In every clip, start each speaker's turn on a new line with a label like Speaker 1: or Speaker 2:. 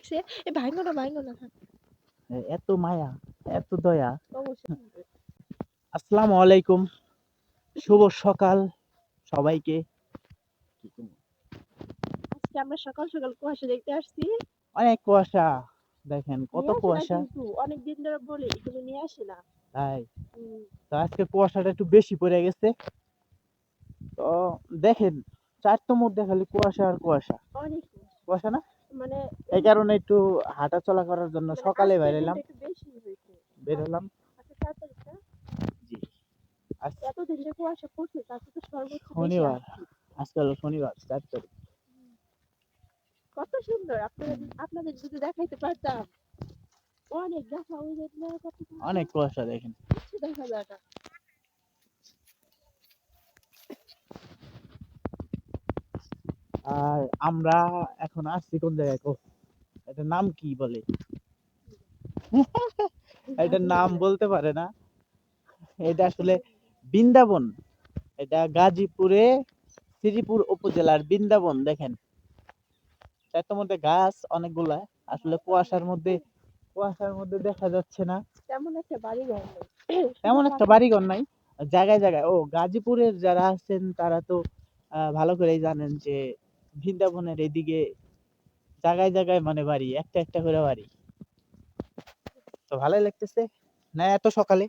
Speaker 1: রাখছে। এ ভাইঙ্গো না থাক।
Speaker 2: এত মায়া, এত দয়া।
Speaker 1: অবশ্যই।
Speaker 2: আসসালামু আলাইকুম, শুভ সকাল সবাইকে।
Speaker 1: আজকে আমরা সকাল সকাল কুয়াশা দেখতে আসছি।
Speaker 2: অনেক কুয়াশা, দেখেন কত
Speaker 1: নিয়ে আসে না
Speaker 2: কুয়াশা।
Speaker 1: কিন্তু অনেকদিন ধরে বলি তুমি নিয়ে আসে না।
Speaker 2: তাই
Speaker 1: হুম,
Speaker 2: তো আজকে কুয়াশাটা একটু বেশি পড়ে গেছে। তো দেখেন, চারটো মধ্যে খালি কুয়াশা আর কুয়াশা,
Speaker 1: অনেক
Speaker 2: কুয়াশা না।
Speaker 1: মানে
Speaker 2: এই কারণে একটু হাঁটা চলা করার জন্য
Speaker 1: মানে
Speaker 2: সকালে
Speaker 1: আজকের
Speaker 2: বেরোলাম
Speaker 1: দিনটা একটু বেশি হয়েছে।
Speaker 2: বের হলাম।
Speaker 1: আজকে 4 তারিখ না?
Speaker 2: জি, আজ
Speaker 1: এতদিন যে কুয়াশা পড়ছে তাতে তো সর্বোচ্চ বেশি
Speaker 2: শনিবার,
Speaker 1: আসছে।
Speaker 2: আজকে হলো শনিবার 4 তারিখ।
Speaker 1: কত সুন্দর আপনাদের যদি দেখাইতে পারতাম। অনেক দেখা ওই যে কত সুন্দর
Speaker 2: অনেক কুয়াশা দেখেন।
Speaker 1: কিছু দেখা যায় না।
Speaker 2: আর আমরা এখন আসছি কোন জায়গায়, এটার নাম কি বলে, এটার নাম বলতে পারে না। এটা আসলে বৃন্দাবন, এটা গাজীপুরে শ্রীপুর উপজেলার বৃন্দাবন। দেখেন তার মধ্যে গাছ অনেকগুলা, আসলে কুয়াশার মধ্যে দেখা যাচ্ছে না।
Speaker 1: তেমন একটা বাড়ি ঘর নেই। শুধু
Speaker 2: তেমন একটা
Speaker 1: পাখি।
Speaker 2: বাড়িঘর নাই। জায়গায় জায়গায়, গাজীপুরের যারা আছেন তারা তো ভালো করেই জানেন যে বৃন্দাবনের এদিকে জায়গায় জায়গায় মানে বাড়ি, একটা একটা করে বাড়ি। তো ভালোই লাগতেছে না এত সকালে।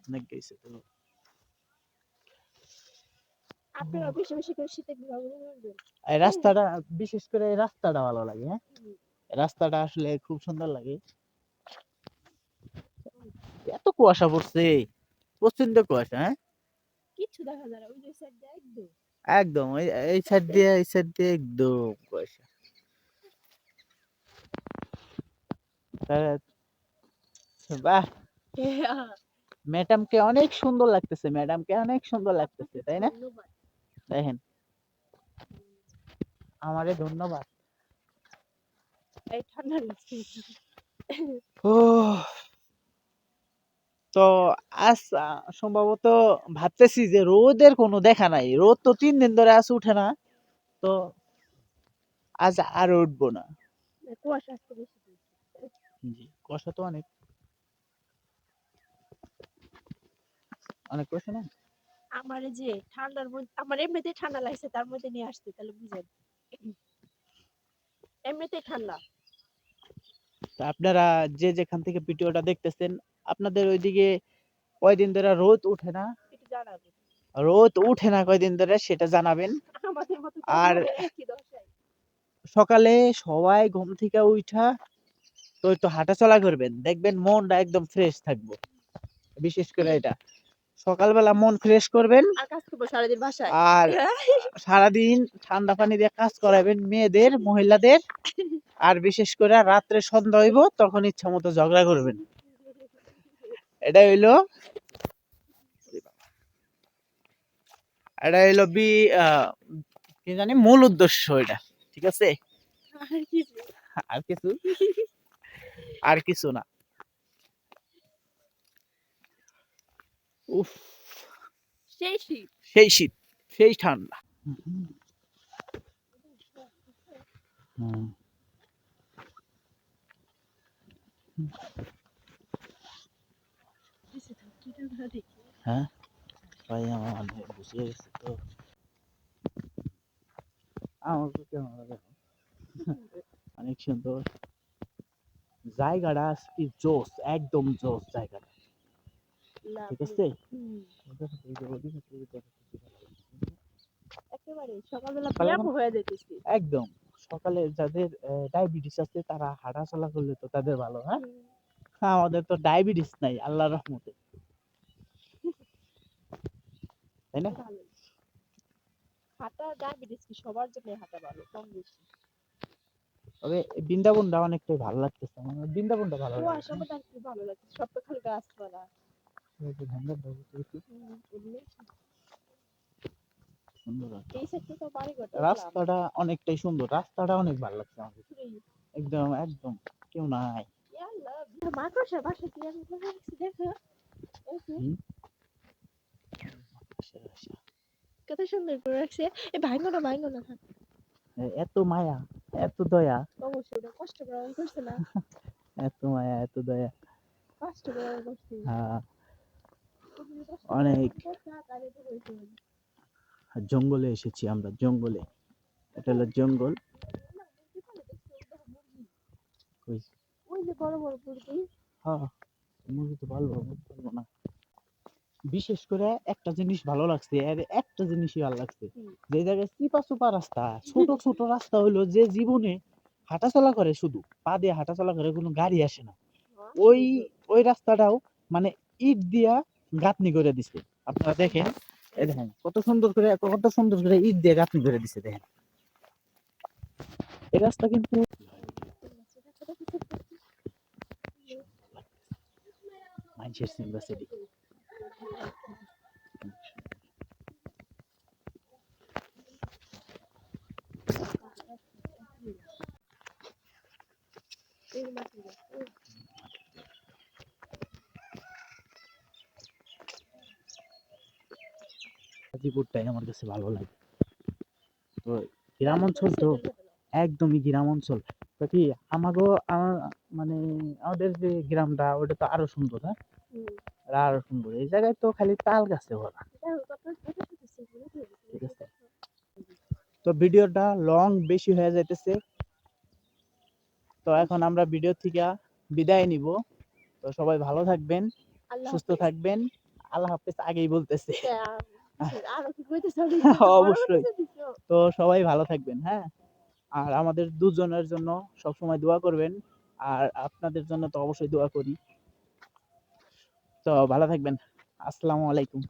Speaker 2: অনেক গেছে তো।
Speaker 1: আপনারা বেশি বেশি করে শীতে ঘোরাঘুরি করবেন।
Speaker 2: এই রাস্তাটা, বিশেষ করে এই রাস্তাটা ভালো লাগে। হ্যাঁ, রাস্তাটা আসলে খুব সুন্দর লাগে। এত কুয়াশা পড়ছে, প্রচন্ড কুয়াশা। হ্যাঁ,
Speaker 1: কিচ্ছু দেখা যায় না ওই যে সাইড দিয়ে একদম।
Speaker 2: একদম এই সাইড দিয়ে একদম কুয়াশা। বাহ, ম্যাডামকে অনেক সুন্দর লাগতেছে, ম্যাডামকে অনেক সুন্দর লাগতেছে,
Speaker 1: আপনাকে
Speaker 2: তাই না?
Speaker 1: ধন্যবাদ।
Speaker 2: দেখেন, আমারে ধন্যবাদ।
Speaker 1: এই ঠান্ডা লাগছে।
Speaker 2: ও, তো আজ সম্ভবত ভাবতেছি যে রোদের কোনো দেখা নাই, রোদ তো 3 দিন ধরে আজ উঠে না। তো আজ আর উঠবো না।
Speaker 1: কুয়াশা আসতে বেশি পড়ছে।
Speaker 2: জি, কুয়াশা তো অনেক, অনেক কুয়াশা না।
Speaker 1: আমার এই যে ঠান্ডার মধ্যে আমার এমনিতেই ঠান্ডা লাগছে তার মধ্যে নিয়ে আসছে তাহলে বুঝেন। এমনিতেই ঠান্ডা।
Speaker 2: তা আপনারা যে যেখান থেকে ভিডিওটা দেখতেছেন, আপনাদের ওইদিকে কয়দিন ধরে রোদ উঠে না,
Speaker 1: একটু জানাবেন।
Speaker 2: কয়দিন ধরে সেটা জানাবেন।
Speaker 1: আমাদের মতো তো
Speaker 2: আর
Speaker 1: আপনাদের একই দশাই।
Speaker 2: সকালে সবাই ঘুম থেকে উঠা তো একটু হাঁটাচলা করবেন, দেখবেন মনটা একদম ফ্রেশ থাকবো। বিশেষ করে এটা সকালবেলা মন ফ্রেশ করবেন।
Speaker 1: আর কাজ করবো সারাদিন বাসায়।
Speaker 2: আর সারাদিন ঠান্ডা পানি দিয়ে কাজ করাবেন মেয়েদের, মহিলাদের। আর বিশেষ করে রাত্রে সন্ধ্যা হইব তখন ইচ্ছা মতো ঝগড়া করবেন। এটা হইলো এটা হইলো কি জানি মূল উদ্দেশ্য এটা। ঠিক আছে,
Speaker 1: আর কিছু
Speaker 2: আর কিছু আর কিছু না। উফ,
Speaker 1: সেই শীত।
Speaker 2: সেই শীত, সেই ঠান্ডা। হুম। হ্যাঁ, ভাই আমার অনেক বুঝিয়ে গেছে তো। আমার তো কেমন লাগে, অনেক সুন্দর জায়গাটা, কি জোস, একদম জোস জায়গাটা। ঠিক আছে,
Speaker 1: একেবারে সকালবেলা
Speaker 2: সকালে
Speaker 1: ব্যায়াম হয়ে যাইতেছে।
Speaker 2: একদম সকালে যাদের ডায়াবেটিস আছে তারা হাঁটা চলা করলে তো তাদের ভালো। হ্যাঁ, আমাদের তো ডায়াবেটিস নাই আল্লাহর রহমতে, তাই না?
Speaker 1: ভালো। হাঁটা ডায়াবেটিস কি সবার জন্য হাঁটা ভালো কম বেশি।
Speaker 2: তবে বৃন্দাবনটা অনেকটাই ভালো লাগতেছে আমার, বৃন্দাবনটা ভালো লাগে।
Speaker 1: কুয়াশা মধ্যে আর কি ভালো লাগছে সব তো খালি গাছপালা।
Speaker 2: সুন্দর
Speaker 1: এই সাইডে তো বাড়ি ঘর দেখলাম।
Speaker 2: রাস্তাটা অনেকটাই সুন্দর, রাস্তাটা অনেক ভালো লাগছে আমার, একদম একদম কেউ নাই।
Speaker 1: মাকড়সার বাসা কি আমি কোথায় রাখছি দেখো। এই যে
Speaker 2: হুম?
Speaker 1: কত সুন্দর করে রাখছে। এ ভাইঙ্গো না থাক।
Speaker 2: এত মায়া, এত দয়া,
Speaker 1: অবশ্যই এটা কষ্ট করে আমি করছে না,
Speaker 2: এত মায়া, এত দয়া।
Speaker 1: কষ্ট করে আমি করছি।
Speaker 2: হ্যাঁ,
Speaker 1: তুমি যদি কষ্ট করে
Speaker 2: অনেক
Speaker 1: কিছু করতে না, তাহলে তো হইতো না।
Speaker 2: জঙ্গলে এসেছি আমরা, জঙ্গলে। এটা হলো জঙ্গল। কই?
Speaker 1: ওই যে বড় বড় মুরগি।
Speaker 2: হ্যাঁ, মুরগি তো ভালো, বলতে পারবো না। বিশেষ করে একটা জিনিস ভালো লাগছে, আর একটা জিনিসই ভালো লাগছে,
Speaker 1: হুম।
Speaker 2: যে জায়গায় চিপা চুপা রাস্তা, ছোট ছোট রাস্তা হইলো, যে জীবনে হাঁটাচলা করে, শুধু পা দিয়ে হাঁটাচলা করে, কোনো গাড়ি আসে না, ওই ওই রাস্তাটাও মানে ইট দিয়া গাঁথনি করে দিছে। আপনারা দেখেন, এই দেখেন কত সুন্দর করে, কত সুন্দর করে ইট দিয়ে গাঁথনি করে দিছে, দেখেন। এই রাস্তা কিন্তু মানুষের সিম্বাসিটি। গাজীপুরটাই আমার কাছে ভালো লাগে। তো গ্রাম অঞ্চল তো, একদমই গ্রাম অঞ্চল। তো কি আমাগো মানে আমাদের যে গ্রামটা, ওটা তো আরো সুন্দর, হ্যাঁ, আরো সুন্দর। এই জায়গায় তো খালি তাল গাছে ভরা। ঠিক আছে, তো ভিডিওটা লং বেশি হয়ে যাইতেছে, তো এখন আমরা ভিডিও থেকে বিদায় নিব। তো সবাই ভালো থাকবেন, সুস্থ থাকবেন। আল্লাহ হাফেজ আগেই বলতেছে।
Speaker 1: আরো কি কইতেছ?
Speaker 2: অবশ্যই। তো সবাই ভালো থাকবেন, হ্যাঁ। আর আমাদের দুজনের জন্য সবসময় দোয়া করবেন, আর আপনাদের জন্য তো অবশ্যই দোয়া করি। তো ভালো থাকবেন। আসসালামু আলাইকুম।